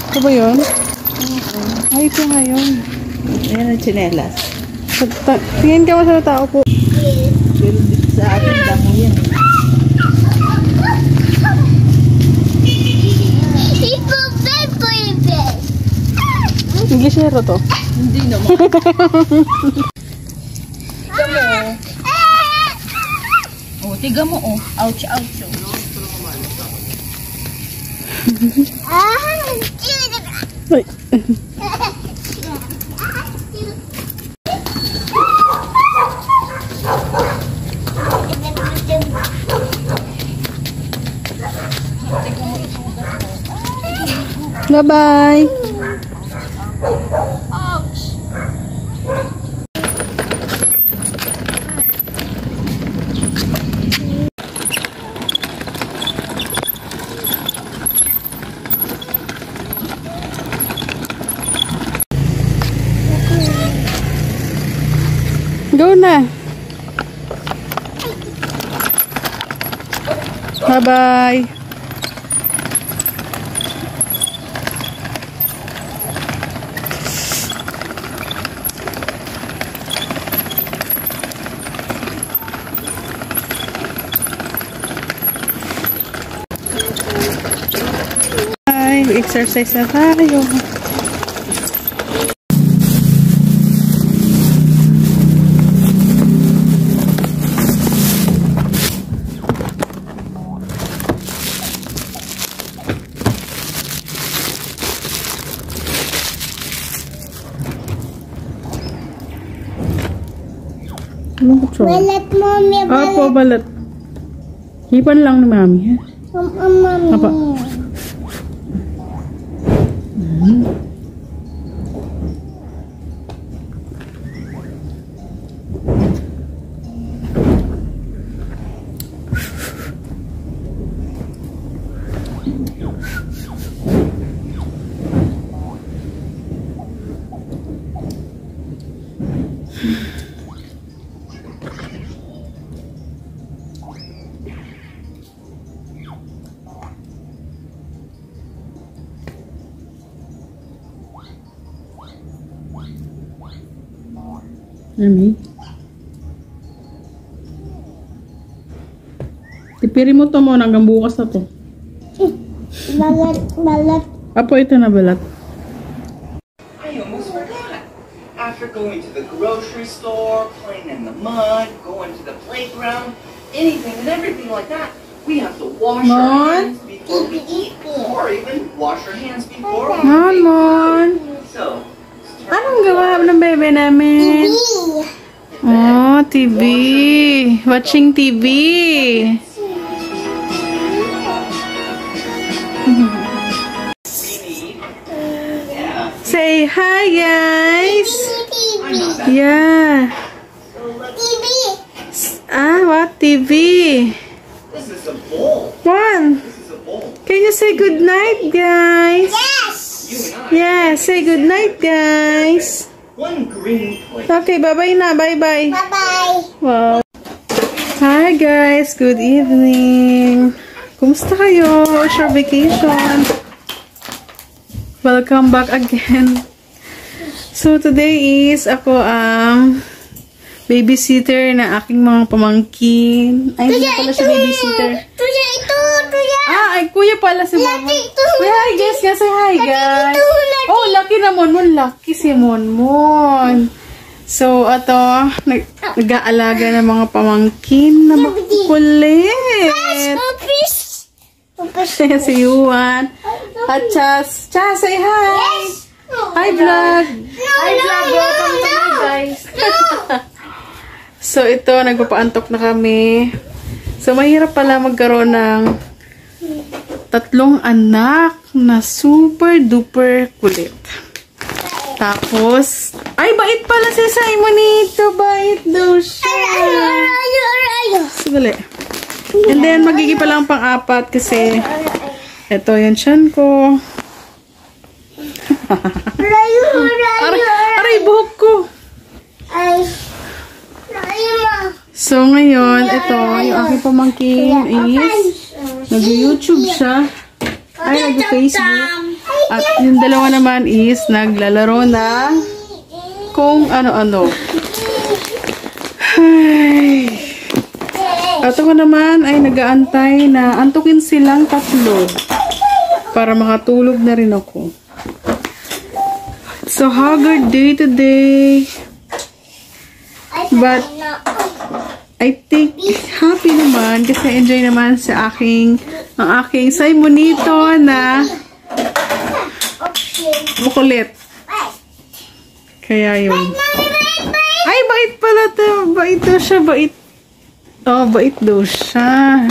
Ito ba yun? Ay, ito nga yun. Ayan ang tsinelas. Tingin ka mo sa tao po. Pero sa atin damo yan. Englishero to. Hindi naman. Tiga mo oh. Ouch, ouch. Ay. Bye-bye. Go na. Bye-bye. Bye. Exercise na tayo. Balat, Mami. Balat. Apo, balat. Hipan lang ni Mami, ha? Mami. Apa? Mami? Tipiri mo to mo hanggang bukas na to. Balat, balat. Apo, ito na balat. I almost forgot. After going to the grocery store, playing in the mud, going to the playground, anything and everything like that, we have to wash our hands before we eat, or even wash our hands before we drink. Mon. So, Anong gawa ng bebe namin? Oh, TV. Watching TV. Say hi, guys. Yeah. TV. Ah, what TV? this is a bowl. One. This is a bowl. Can you say good night, guys? Yes. You and I. Yeah, say good night, guys. One green plate. Okay, bye-bye na. Bye-bye. Bye-bye. Wow. Hi, guys. Good evening. Kumusta kayo? How's your vacation? Welcome back again. So, today is ako ang babysitter na aking mga pamangkin. Ay, hindi pala siya babysitter. Tuya ito, tuya. Ah, ay, kuya pala si mama. Laki ito. Kuya, hi guys. Say hi, guys. ito, laki. Oh, laki na Monmon. Laki si Monmon. So, ito, nag-aalaga ng mga pamangkin na makukulit. Pupis. Pupis. Si Yuan. At Chas. Chas, say hi. Yes. Hi, vlog. Hi, vlog. Welcome to me, guys. So, ito, nagpapaantok na kami. So, mahirap pala magkaroon ng 3 anak na super duper kulit. Tapos, ay, bait pala si Simon nito. Bait daw siya. Sige. And then, magiging pa lang pang-4 kasi ito yung tiyan ko. Aray, buhok ko. So, ngayon, ito, yung aking pamangkin is Nag-YouTube siya. Ay, nag-Facebook. At yung dalawa naman is naglalaro ng kung ano-ano. Ay. At ako naman ay nag-aantay na antukin silang tatlo para makatulog na rin ako. So, haggard day today. But, I think happy naman kasi enjoy naman sa ang aking Simonito na makulit. Kaya yun. Ay, bait pala to. Bait daw siya, bait. Oh, bait daw siya.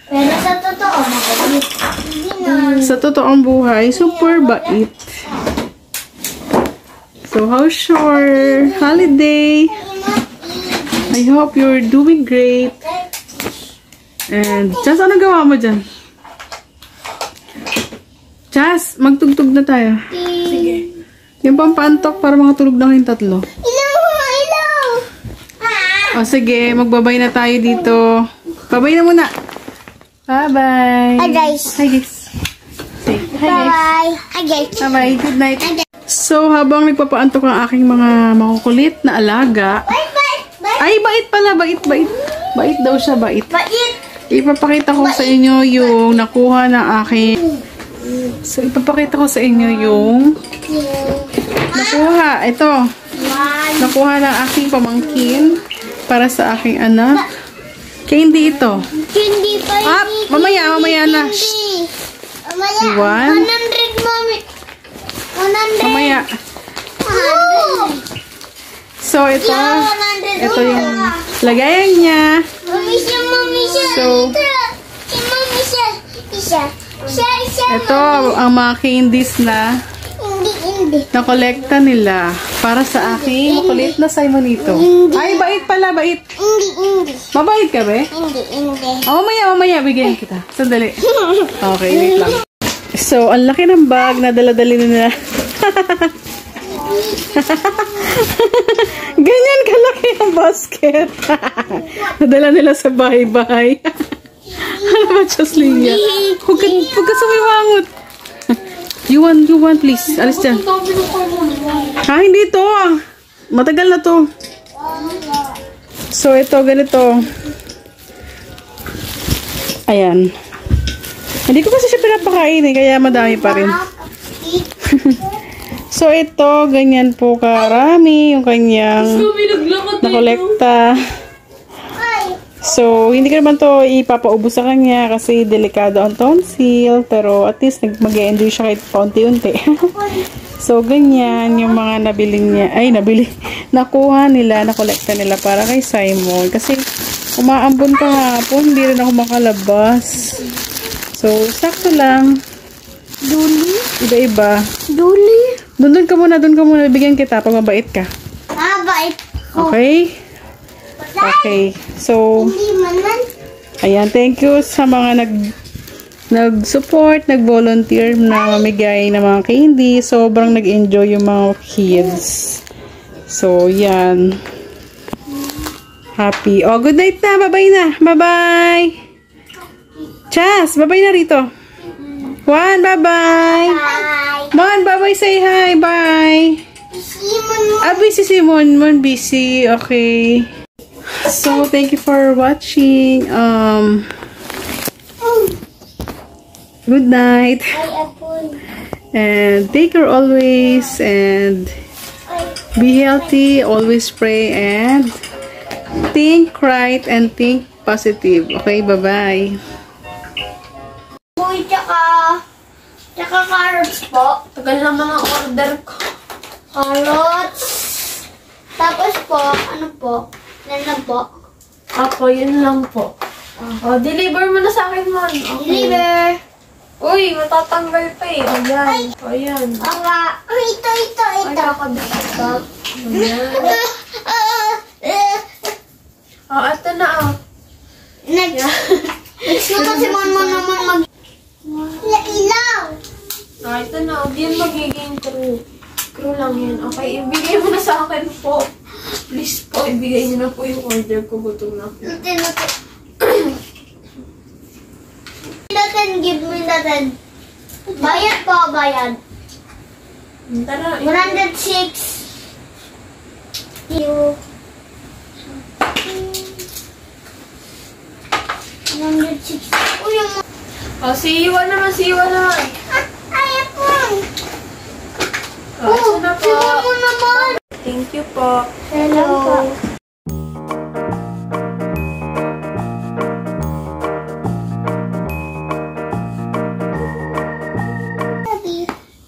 Pero sa totoo, makulit. Hindi na. Sa totoong buhay, super bait. So, how's your holiday? I hope you're doing great. And, Chas, anong gawa mo dyan? Chas, magtugtog na tayo. Sige. Yung pampantok para makatulog na kayong tatlo. Ilaw! O, sige, magbabay na tayo dito. Babay na muna. Bye-bye. Hi, guys. Hi, guys. Say, hi, guys. Bye-bye. Hi, guys. Bye-bye. Good night. So, habang nagpapaantok ang aking mga makukulit na alaga, Bye-bye. ay, bait pala, bait. Bait daw siya, bait. Bait. Ipapakita ko sa inyo yung nakuha ng aking... So, ipapakita ko sa inyo yung nakuha. Ito. Nakuha ng aking pamangkin para sa aking anak. Candy ito. Hindi pa Ah, mamaya na. Hindi. Mamaya. One. 100, mommy. 100. Mamaya. 100. So, ito. Yeah, 100. Ito yung lagayan niya. Mami siya. So, Si mami siya. Isa. ito ang mga candies na Hindi. nakolekta nila para sa aking makulit na Simonito. Ay, bait pala, bait. Hindi. Mabait ka, be? Hindi. Oh, mamaya, bigyan kita. Sandali. Okay, wait lang. So, ang laki ng bag na dala-dali nila. Ganyan kalaki ang basket. Nadala nila sa bahay-bahay. Ano ba, Choslinia? Huwag ka sumiwangot. You want, please. Alis dyan. Ha, hindi to. Matagal na to. So, ito, ganito. Ayan. Hindi ko kasi siya pinapakain kaya madami pa rin. So, ito, ganyan po karami yung kanyang nakolekta. So, hindi ko naman to ipapaubos sa kanya kasi delikado ang tonsil. Pero, at least, mag-e-enjoy siya kahit paunti-unti. So, ganyan yung mga nabili niya. Ay, nakuha nila, nakolekta nila para kay Simon. Kasi, umaambon kahapon, hindi rin ako makalabas. So, sakto lang. Duli. Iba-iba. Duli. Doon ka muna. Bigyan kita pag mabait ka. Bait. Okay? Okay. So, Hindi man. ayan. Thank you sa mga nag-support, nag-volunteer na mamigay ng mga candy. Sobrang nag-enjoy yung mga kids. So, yan. Happy. Oh, good night na. Bye-bye na. Bye-bye. Chas, bye-bye na rito. Juan, bye-bye. Bye. Mon, bye-bye. Say hi. Bye. Simon mo. Busy si Mon busy. Okay. So, thank you for watching. Good night. Ay, apoy. And take care always. And be healthy. Always pray. And think right and think positive. Okay, bye-bye. Uy, tsaka carrots po. Tagal naman ang order ko. Carrots. Tapos po, ano po? Ano po? Apo, yun lang po. Oh, deliver mo na sa akin, man. Okay. Deliver. Uy, matatanggal pa eh. Ayan. Ayan. Aba. Ito. Ay, kakabit ka. Ayan. Oh, ito na oh. Next. Next na kasi naman mag... Ilaw. Ah, ito na. Di yan magiging crew. Crew lang yan. Okay, ibigay mo na sa akin po. Please po, ibigay niyo na po yung order ko. Gutom na ako. Ito. 10. Give me the 10. Bayad po, bayad. Tara. 106. You. 106. Uy, yung... Oh, siwa naman, siwa naman. Ayaw po. Oh, ito na po. Siwa mo naman. Thank you po. Hello.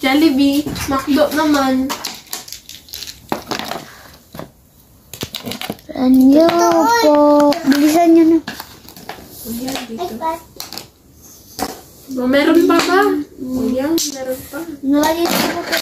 Jollibee. McDo naman. Ano po? Bilisan nyo na. Ayan, dito. Oh, meron pa ba? Ayan, meron pa. Nalagay ko po.